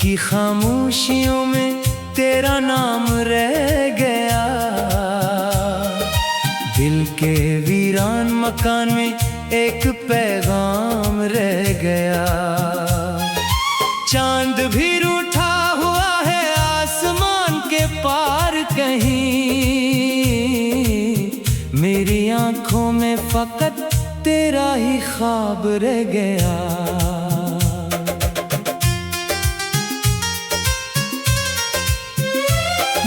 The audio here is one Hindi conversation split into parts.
की खामोशियों में तेरा नाम रह गया। दिल के वीरान मकान में एक पैगाम रह गया। चांद भी रूठा हुआ है आसमान के पार कहीं, मेरी आंखों में फकत तेरा ही ख्वाब रह गया।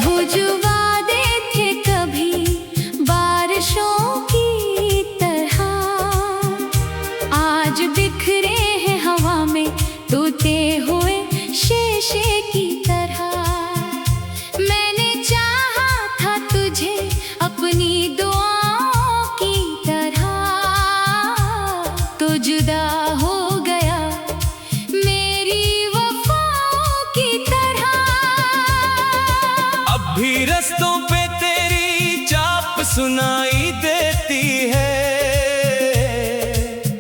वो जो वादे थे कभी बारिशों की तरह, आज बिखरे हैं हवा में टूटे हुए शीशे की तरह। मैंने चाहा था तुझे अपनी दुआओं की तरह, तो जुदा हो गया मेरी वफाओं की तरह। अब भी रस्तों पे तेरी चाप सुनाई देती है,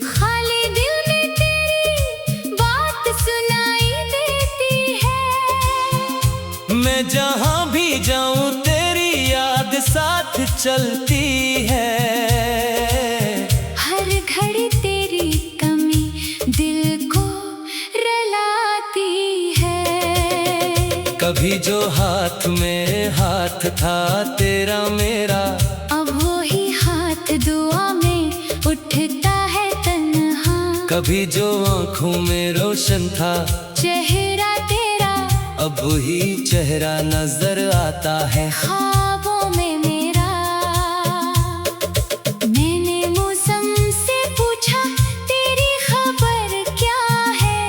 खाली दिल में तेरी बात सुनाई देती है। मैं जहां भी जाऊं तेरी याद साथ चलती है। हर घड़ी तेरी कमी दिल को रुलाती है। कभी जो हाथ में हाथ था तेरा मेरा, अब वो ही हाथ दुआ में उठता है तन्हा। कभी जो आँखों में रोशन था चेहरा तेरा, अब वही चेहरा नजर आता है ख्वाबों में मेरा। मैंने मौसम से पूछा तेरी खबर क्या है,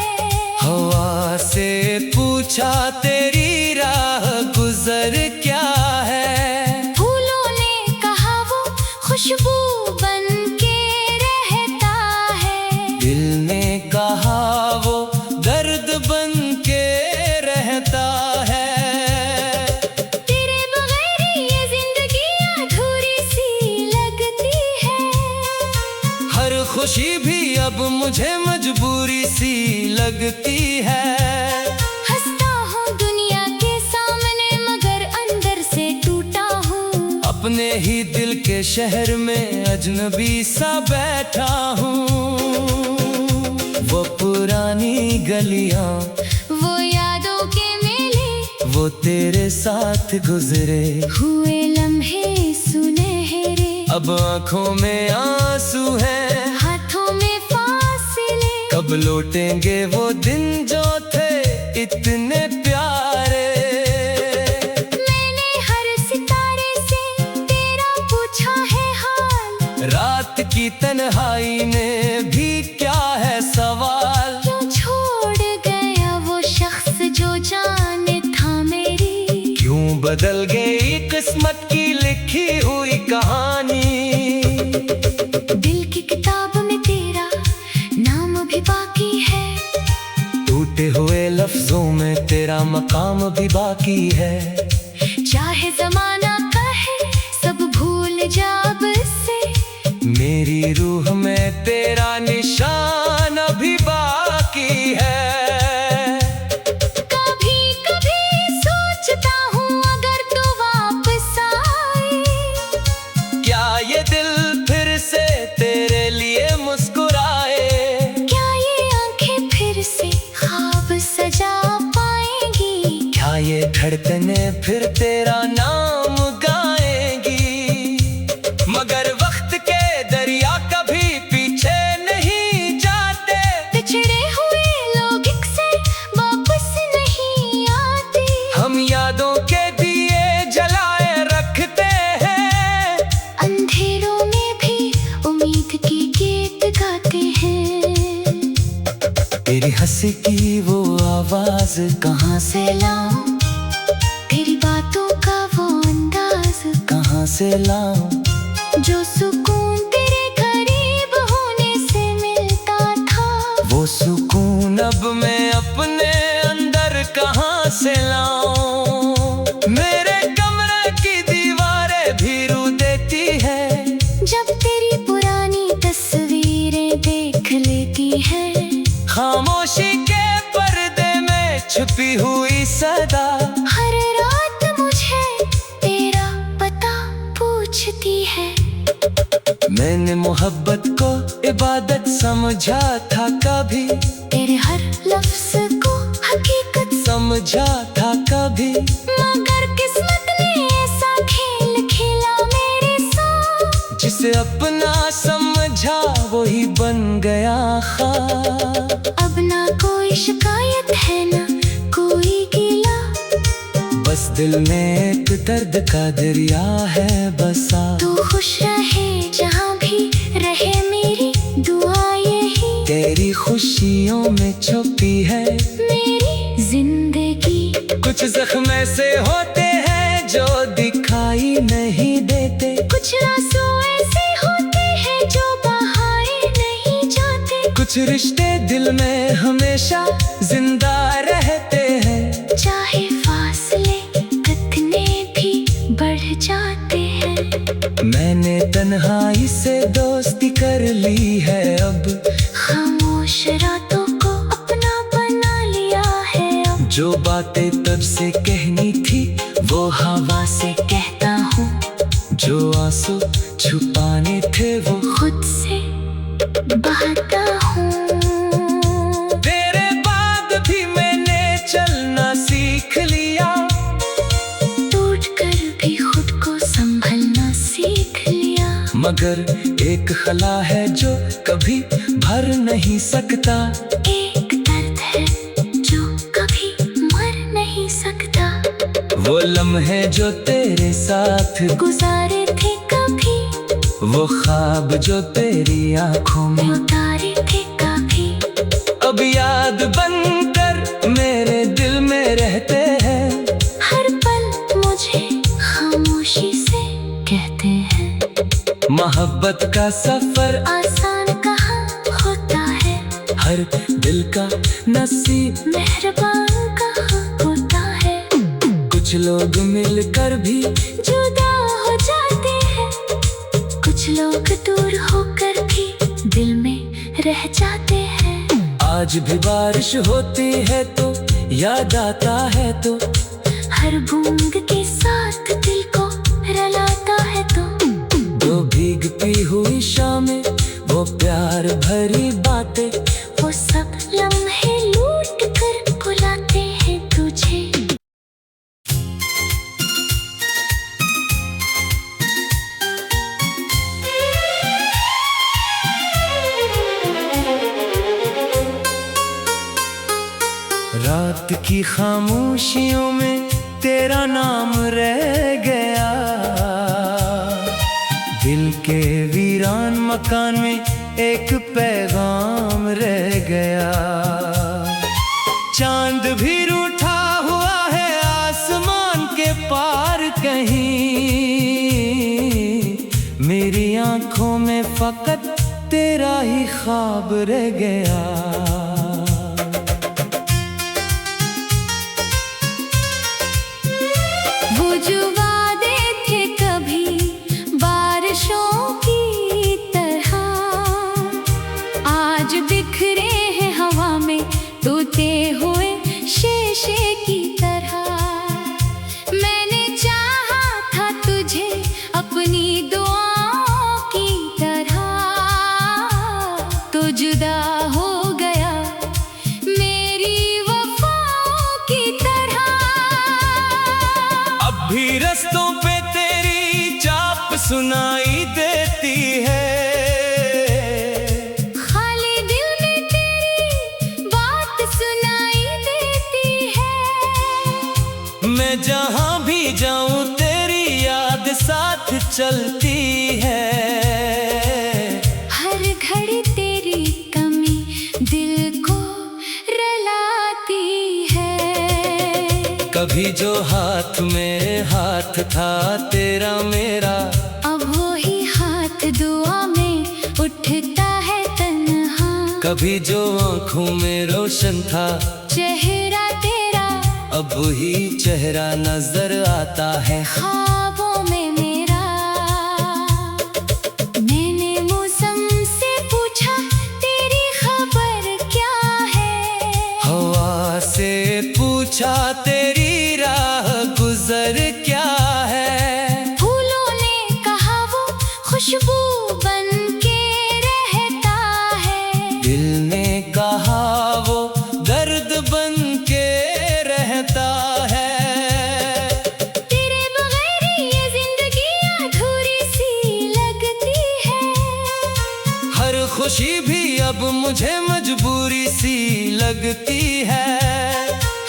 हवा से पूछा तेरी राह गुजर क्या है। फूलों ने कहा वो खुशबू बन के रहता है, दिल ने कहा वो दर्द बन के रहता है। तेरे बगैर ये जिंदगी अधूरी सी लगती है। हर खुशी भी अब मुझे मजबूरी सी लगती है। हंसता हूँ दुनिया के सामने मगर अंदर से टूटा हूँ। अपने ही दिल के शहर में अजनबी सा बैठा हूँ। वो पुरानी गलियां, वो यादों के मेले, वो तेरे साथ गुजरे हुए लम्हे सुनहरे। अब आंखों में आंसू हैं, हाथों में फासिले, कब लौटेंगे वो दिन जो थे इतने प्यारे। मैंने हर सितारे से तेरा पूछा है हाल, रात की तन्हाई में भी क्या है सवाल। क्यों छोड़ गया वो शख्स जो जाने था मेरी, क्यों बदल गई किस्मत की लिखी हुई कहानी। दिल की किताब में तेरा नाम भी बाकी है, टूटे हुए लफ्जों में तेरा मकाम भी बाकी है। चाहे जमाना कहे सब भूल जा अब से, मेरी रूह में तेरा निशान अभी बाकी है। कभी कभी सोचता हूँ अगर तू वापस आए, क्या ये दिल फिर से तेरे लिए मुस्कुराए। क्या ये आंखें फिर से ख्वाब सजा पाएंगी, क्या ये धड़कने फिर तेरा नाम गाएंगी। मगर वक्त के दरिया कभी पीछे नहीं जाते, बिछड़े हुए लोग अक्सर वापस नहीं आते। हम यादों के दिए जलाए रखते हैं, अंधेरों में भी उम्मीद की गीत गाते हैं। तेरी हंसी की वो आवाज कहाँ से लाऊं, तेरी बातों का वो अंदाज कहाँ से लाऊं। जो सुकून तेरे करीब होने से मिलता था, वो सुकून अब मैं अपने अंदर कहाँ से लाऊं। मेरे कमरे की दीवारें भी रू देती है, जब तेरी पुरानी तस्वीरें देख लेती है। खामोशी के पर्दे में छुप छुपी हुई सदा। हर रात मुझे तेरा पता पूछती है। मैंने मोहब्बत को इबादत समझा था कभी, तेरे हर लफ्ज को हकीकत समझा था कभी। मगर किस्मत ने ऐसा खेल खेला मेरे साथ, जिसे अपना समझा वही बन गया ख्वाब। अब ना कोई शिकायत है ना कोई गिला, बस दिल में एक दर्द का दरिया है बसा। तू खुश रहे जहाँ भी रहे मेरी दुआ यही, तेरी खुशियों में छुपी है मेरी जिंदगी। कुछ जख्म ऐसे होते हैं जो दिखाई नहीं देते, कुछ आंसू ऐसे होते हैं जो बहाए नहीं जाते, कुछ रिश्ते दिल में हमेशा जिंदा रहते हैं, चाहे फासले कितने भी बढ़ जाते हैं। मैंने तन्हाई से दोस्ती कर ली है अब, खामोश रातों को अपना बना लिया है अब। जो बातें तब से कहनी थी वो हवा से कहता हूँ, जो आंसू छुपाने थे वो खुद से बहाता हूँ। तेरे बाद भी मैंने चलना सीख लिया, टूट कर भी खुद को संभलना सीख लिया। मगर एक खला है जो कभी भर नहीं सकता, एक दर्द है जो कभी मर नहीं सकता। वो लम्हे जो तेरे साथ गुजारे थे कभी, वो ख्वाब जो तेरी आंखों में उतारे थे कभी, अब याद बनकर मेरे दिल में रहते हैं। हर पल मुझे खामोशी से कहते हैं। मोहब्बत का सफर आसान कहाँ होता है, हर दिल का नसीब मेहरबान कहाँ होता है। कुछ लोग मिलकर भी जुदा हो जाते हैं, कुछ लोग दूर होकर भी दिल में रह जाते हैं। आज भी बारिश होती है तो याद आता है, तो हर बूंद के साथ दिल को रलाता है, तो दो भीगती हुई शामें वो प्यार भरी बातें, वो सब लम्हे लूट कर बुलाते हैं तुझे। रात की खामोशियों में तेरा नाम रह गया, दिल के वीरान मकान में एक पैगाम रह गया। चांद भी रूठा हुआ है आसमान के पार कहीं, मेरी आंखों में फकत तेरा ही ख्वाब रह गया। वो जो वादे थे कभी बारिशों की तरह, आज बिखरे हैं हवा में टूटे हुए शीशे की तरह। मैंने चाहा था तुझे अपनी दुआओं की तरह, तो जुदा हो गया मेरी वफाओं की तरह। अब भी रस्तों पे तेरी चाप सुनाई देती है, खाली दिल में तेरी बात सुनाई देती है। मैं जहाँ भी जाऊँ तेरी याद साथ चलती है। हर घड़ी तेरी कमी दिल को रलाती है। कभी जो हाथ में हाथ था तेरा मेरा, अब वही हाथ दुआ में उठता है तन्हा। कभी जो आँखों में रोशन था चेहरा तेरा, अब वही चेहरा नजर आता है ख्वाबों में मेरा। मैंने मौसम से पूछा तेरी खबर क्या है, हवा से पूछ अब मुझे मजबूरी सी लगती है।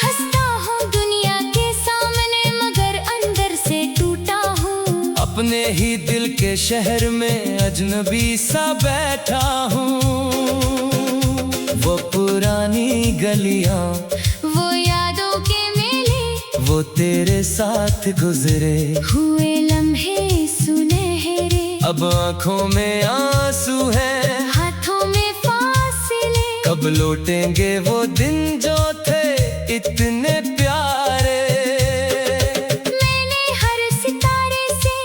हंसता हूँ दुनिया के सामने मगर अंदर से टूटा हूँ। अपने ही दिल के शहर में अजनबी सा बैठा हूँ। वो पुरानी गलियां, वो यादों के मेले, वो तेरे साथ गुजरे हुए लम्हे सुनहरे। अब आंखों में आंसू हैं, हाथों में फासिले। कब लौटेंगे वो दिन जो थे इतने प्यारे। मैंने हर सितारे से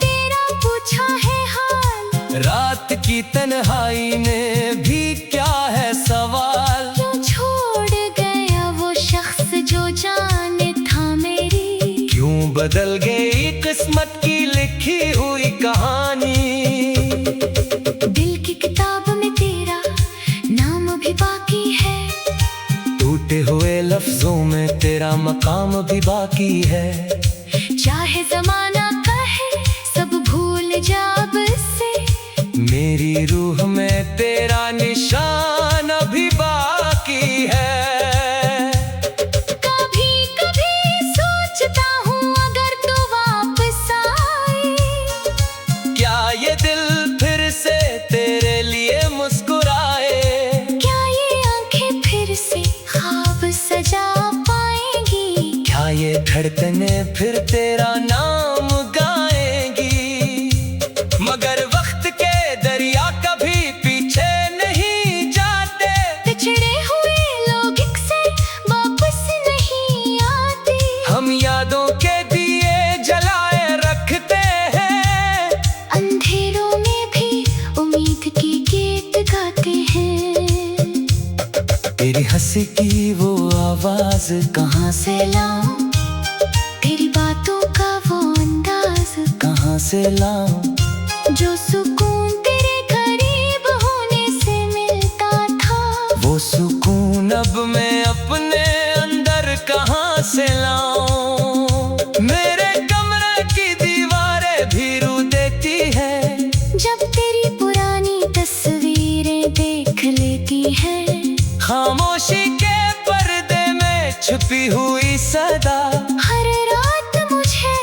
तेरा पूछा है हाल। रात की तन्हाई में भी क्या है सवाल। क्यों छोड़ गया वो शख्स जो जाने था मेरी। क्यों बदल गई किस्मत की लिखी हुई कहानी। दिल की किताब में तेरा नाम भी बाकी है। टूटे हुए लफ्जों में तेरा मकाम भी बाकी है। चाहे जमाना कहे सब भूल जा अब से। मेरी रूह में तेरा निशान अभी बाकी है। कभी कभी सोचता हूँ अगर तू वापस आए। क्या ये दिल फिर से तेरे लिए मुस्कुराए। क्या ये आंखें फिर से ख्वाब सजा पाएंगी। क्या ये धड़कने फिर तेरा नाम गाएंगी। मगर वक्त के दरिया कभी पीछे नहीं जाते। बिछड़े हुए लोग एक से वापस नहीं आते। हम यादों के दिए जलाए रखते हैं। अंधेरों में भी उम्मीद की गीत गाते हैं। तेरी हंसी की वो आवाज कहाँ से लाऊं। तेरी बातों का वो अंदाज कहाँ से लाऊं। जो सुकून तेरे करीब होने से मिलता था। वो सुकून अब मैं अपने अंदर कहाँ से लाऊं। मेरे कमरे की दीवारें भी रू देती है। जब तेरी पुरानी तस्वीरें देख लेती है। खामोशी के पर्दे में छुपी हुई सदा। हर रात मुझे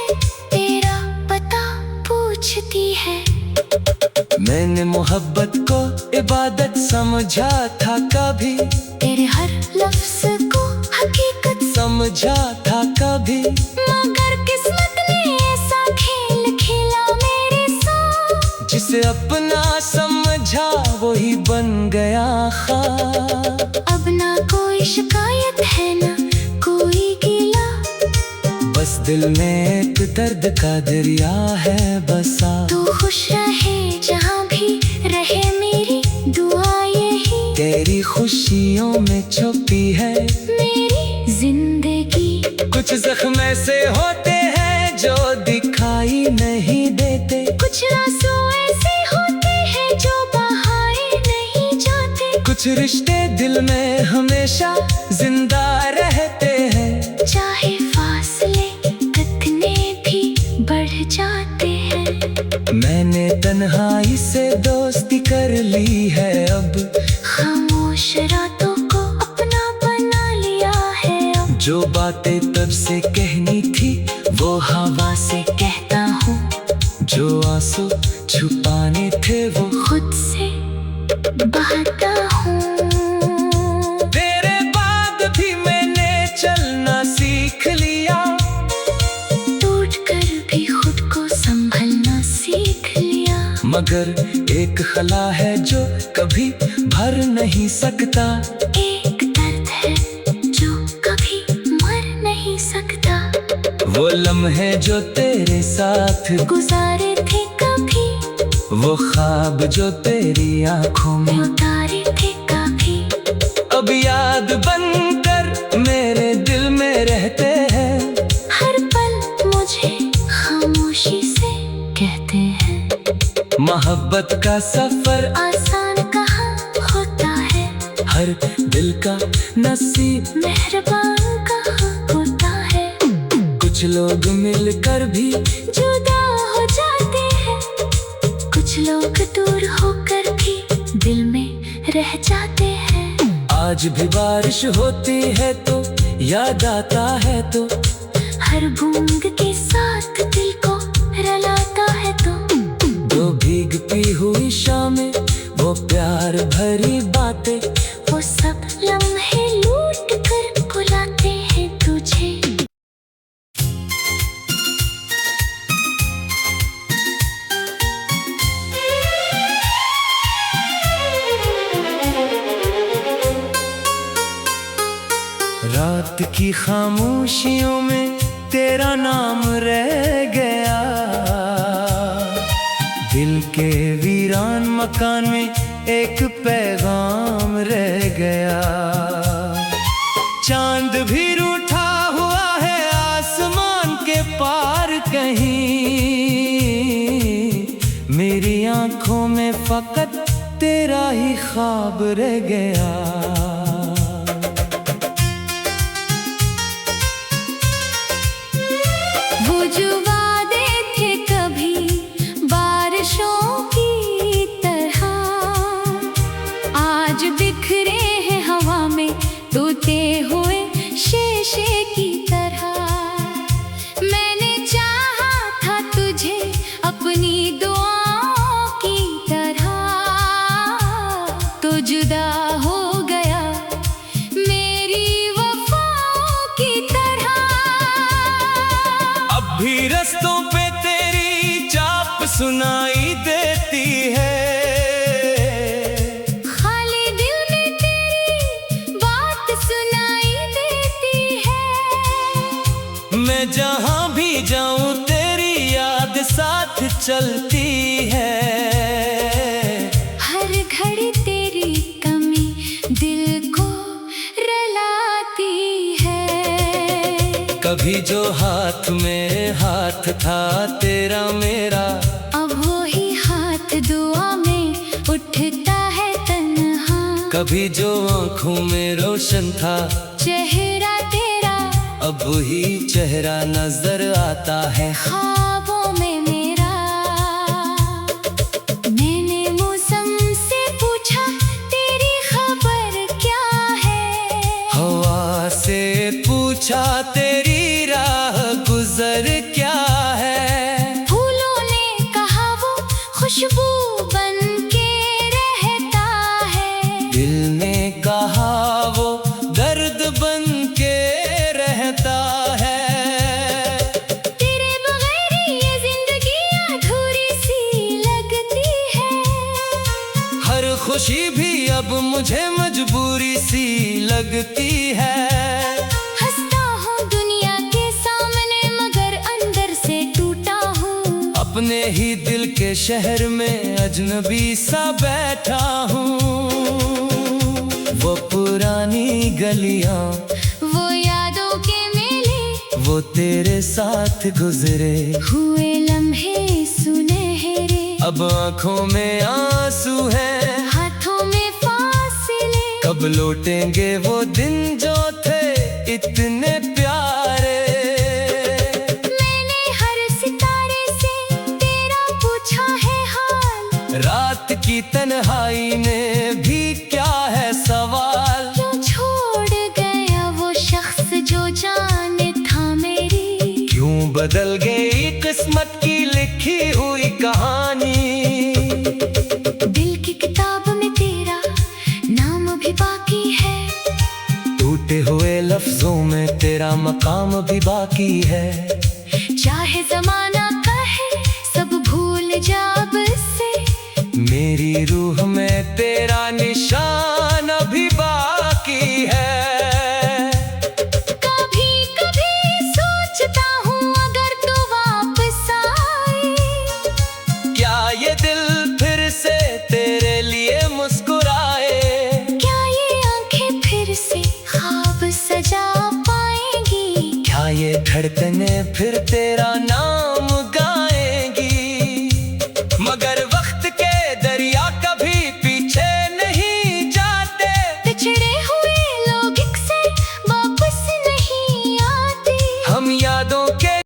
तेरा पता पूछती है। मैंने मोहब्बत को इबादत समझा था कभी। तेरे हर लफ्ज को हकीकत समझा था कभी। मगर किस्मत ने ऐसा खेल खेला मेरे साथ। जिसे अपना समझा वही बन गया ख्वाब। अब ना कोई शिकायत है ना कोई गिला। बस दिल में एक दर्द का दरिया है बसा। तू खुश रहे जहाँ भी रहे मेरी दुआ यही। तेरी खुशियों में छुपी है मेरी जिंदगी। कुछ जख्म ऐसे होते हैं जो दिखाई नहीं देते। कुछ आंसू ऐसे होते हैं जो बहाए नहीं जाते। कुछ रिश्ते दिल में हमेशा जिंदा रहते हैं। चाहे फासले कितने भी बढ़ जाते हैं। मैंने तन्हाई से दोस्ती कर ली है अब। खामोश रातों को अपना बना लिया है अब। जो बातें तब से कहनी थी वो हवा से कहता हूँ। जो आंसू छुपाने थे वो खुद से बहाता हूँ। तेरे बाद भी मैंने चलना सीख लिया। टूट कर भी खुद को संभलना सीख लिया। मगर एक खला है जो कभी भर नहीं सकता। एक दर्द है जो कभी मर नहीं सकता। वो लम्हे जो तेरे साथ गुजारे थे कभी। वो ख्वाब जो तेरी आंखों में उतारे थे कभी। अब याद बनकर मेरे दिल में रहते हैं। हर पल मुझे खामोशी से कहते हैं। मोहब्बत का सफर आसान कहाँ होता है। हर दिल का नसीब मेहरबान कहाँ होता है। कुछ लोग मिलकर भी जुदा हो जाते हैं। कुछ लोग दूर होकर भी दिल में रह जाते हैं। आज भी बारिश होती है तो याद आता है तो, हर बूंद के साथ दिल को रलाता है तो, दो भीगती हुई शामें, वो प्यार भरी बातें, वो सब लम्हे लूट कर बुलाते हैं तुझे। रात की खामोशियों में तेरा नाम रह गया, दिल के वीरान मकान में एक पैगाम रह गया। चांद भी रूठा हुआ है आसमान के पार कहीं, मेरी आंखों में फकत तेरा ही ख्वाब रह गया। वो जो वादे थे कभी बारिशों की तरह, आज बिखरे हैं हवा में टूटे हुए शीशे की तरह। मैंने चाहा था तुझे अपनी दुआओं की तरह, तो जुदा हो गया मेरी वफाओं की तरह। अब भी रस्तों पे तेरी चाप सुनाई देती है, खाली दिल में तेरी बात सुनाई देती है। मैं जहां भी जाऊं तेरी याद साथ चलती है। हर घड़ी तेरी कमी दिल को रुलाती है। कभी जो हाथ में हाथ था तेरा मेरा, अब वो ही हाथ दुआ में उठता है तन्हा। कभी जो आंखों में रोशन था चेहरा तेरा, अब वही चेहरा नजर आता है। ख्वाबों में मेरा। मैंने मौसम से पूछा तेरी खबर क्या है, हवा से पूछा तेरी राह गुजर क्या है। फूलों ने कहा वो खुशबू बन के रहता है, दिल ने कहा वो दर्द बन के रहता है। तेरे बगैर ये जिंदगी अधूरी सी लगती है। हर खुशी भी अब मुझे मजबूरी सी लगती है। हंसता हूँ दुनिया के सामने मगर अंदर से टूटा हूँ। अपने ही दिल के शहर में अजनबी सा बैठा हूँ। वो पुरानी गलियां, वो यादों के मेले, वो तेरे साथ गुजरे, हुए लम्हे सुनहरे। अब आंखों में आंसू हैं, हाथों में फासले, कब लौटेंगे वो दिन जो थे इतने प्यारे। मैंने हर सितारे से तेरा पूछा है हाल, रात की तन्हाई में भी क्या है सवाल। क्यों छोड़ गया वो शख्स जो जाने था मेरी, क्यों बदल गई किस्मत की लिखी हुई कहानी। दिल की किताब में तेरा नाम भी बाकी है, टूटे हुए लफ्जों में तेरा मकाम भी बाकी है। चाहे जमाना कहे सब भूल जा अब से, मेरी रूह में तेरा निशान अभी बाकी है। कभी कभी सोचता हूँ अगर तू वापस आए, क्या ये दिल फिर से तेरे लिए मुस्कुराए। क्या ये आंखें फिर से ख्वाब सजा पाएंगी। क्या ये धड़कने फिर तेरा नाम